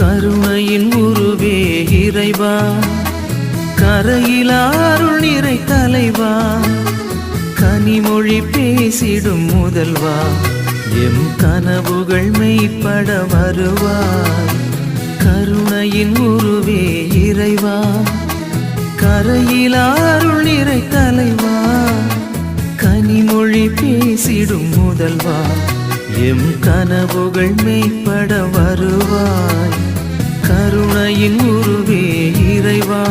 கருணையின் உருவே இறைவா, கரையிலா அருள் நிறை தலைவா, கனிமொழி பேசிடும் முதல்வா, எம் கனவுகள் மெய்ப்பட வருவாய். கருணையின் உருவே இறைவா, கரையிலா அருள் நிறை தலைவா, கனிமொழி பேசிடும் முதல்வா, எம் கனவுகள் மெய்ப்பட வருவாய். கருணையின் உருவே இறைவா.